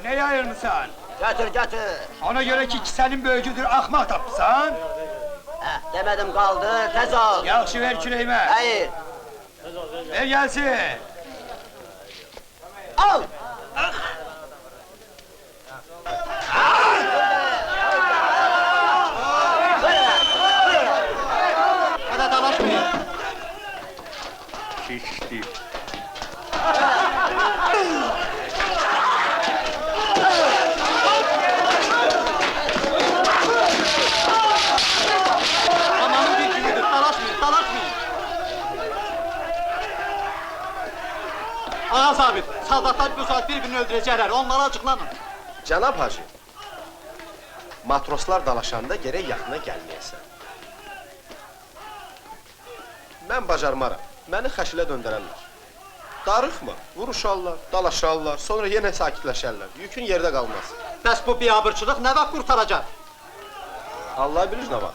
ne yayılmışsan? Getir. Ona göre ki senin böyücüdür, ahmak tapısan. Demedim kaldı, tez ol. Yaxşı ver küleyime. Hayır. Ver gelsin. Al. Hadi dalaşmayın. Şişti. Amanın bir günüdür, dalaşmayın. Ağa sabit, saldatlar bu saat birbirini öldürecekler, onlara açıklanın. Cənab Hacı, matroslar dalaşanda gərək yaxına gəlməyəsən. Mən bacarmaram, məni xəşilə döndərərlər. Darıxma, vuruşarlar, dalaşarlar, sonra yenə sakitləşərlər, yükün yerdə qalmaz. Bəs bu biabırçılıq nə vaxt qurtaracaq? Allah bilir nə var.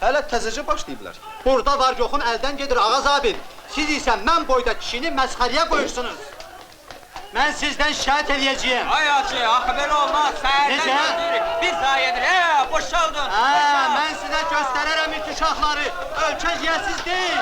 Hələ təzəcə başlayıblar. Burada var yoxun əldən gedir ağa zabit. Siz isə mən boyda kişini məskəriyə qoyursunuz. Mən sizdən şikayət edəcəyim. Ay hacı, axı belə olmaz, səhərdən Necə? gözləyirik, biz boşaldın. Mən sizə göstərərəm it uşaqları, ölkə yiyəsiz deyil.